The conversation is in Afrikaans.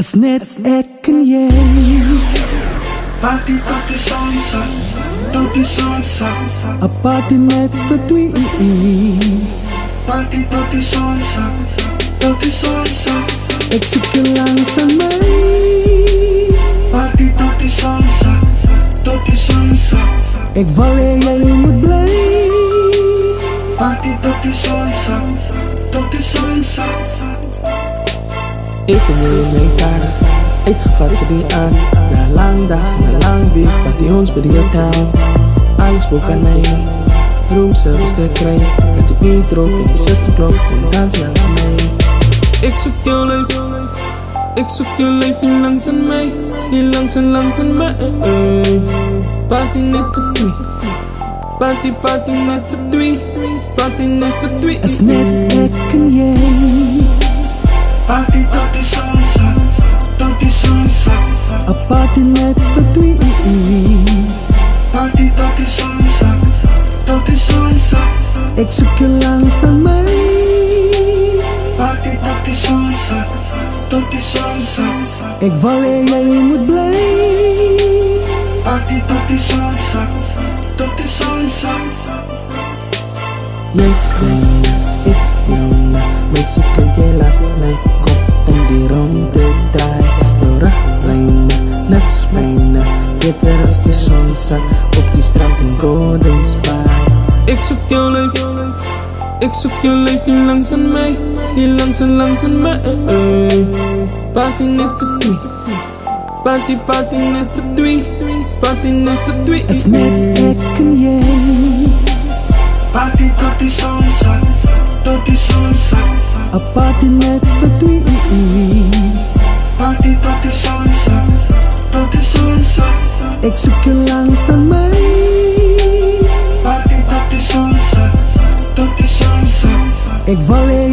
As net ek en jy Party tot die son sak, tot die son sak. 'n party net vir twee. Party tot die son sak, tot die son sak. Ek soek jou langs aan my. Party tot die son sak, tot die son sak. Ek wil hê jy moet bly. Party tot die son sak, tot die son sak. Ek en jy in my kar, uitgevat vir die aan. Na lang dag, na lang week, party ons by die hotel. Alles bokanay, room service te kry. Met die beat drop en die sister klop en dans langs my. Ek soek jou lyf, ek soek jou lyf hier langs aan my. Hier langs en my. Party net vir twee, party net vir twee. Party net vir twee. As net ek en jy Party tot die son sak, tot die son sak. 'n party net vir twee. Party tot die son sak, tot die son sak. Ek soek jou langs aan my. Party tot die son sak, tot die son sak. Ek wil hê jy moet bly. Party tot die son sak, tot die son sak. Jy's myne, ek's joune. My siek en jy laat my kop in die ronde draai. Jou ruglyne, niks myne. Beter as die son sak op die strand in Golden Spy. Ek soek jou lyf, ek soek jou lyf hier langs aan my. Hier langs en my. Party net vir twee, party net vir twee. Party net vir twee. As net ek en jy Party tot die son sak, tot die son sak. 'n party net vir twee. Party tot die son sak, tot die son sak. Ek soek jou langs aan my. Party tot die son sak, tot die son sak. Ek wil hê